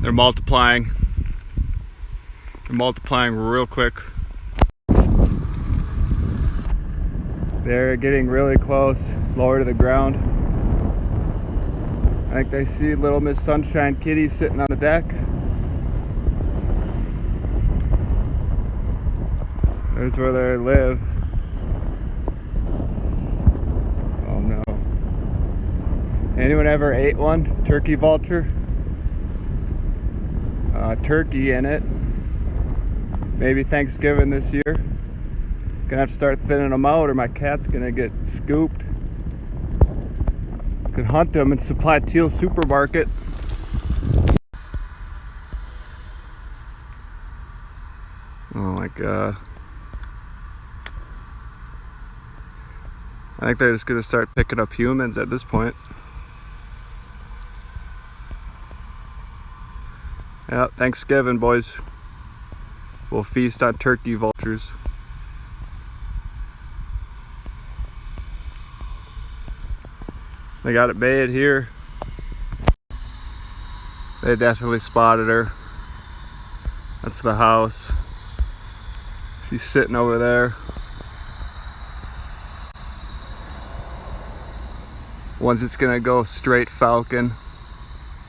They're multiplying. They're multiplying real quick. They're getting really close, lower to the ground. I think they see little Miss Sunshine Kitty sitting on the deck. There's where they live. Oh no. Anyone ever ate one? Turkey vulture? Turkey in it. Maybe Thanksgiving this year. Gonna have to start thinning them out or my cat's gonna get scooped. Could hunt them and supply Teal Supermarket. Oh my god. I think they're just gonna start picking up humans at this point. Yeah, Thanksgiving, boys. We'll feast on turkey vultures. They got it made here. They definitely spotted her. That's the house. She's sitting over there. One's just gonna go straight Falcon,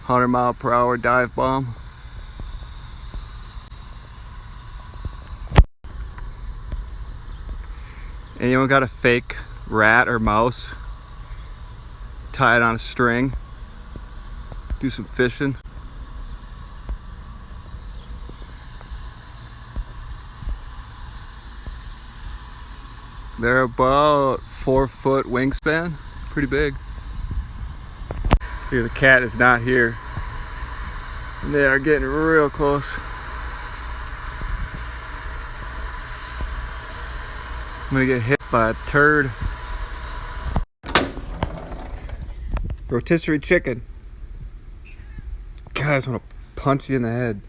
100-mile-per-hour dive bomb. Anyone got a fake rat or mouse? Tie it on a string. Do some fishing. They're about 4-foot wingspan. Pretty big. Here, the cat is not here. And they are getting real close. I'm gonna get hit by a turd. Rotisserie chicken. God, I just want to punch you in the head.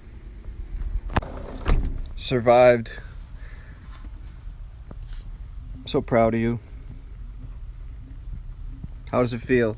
Survived. I'm so proud of you. How does it feel?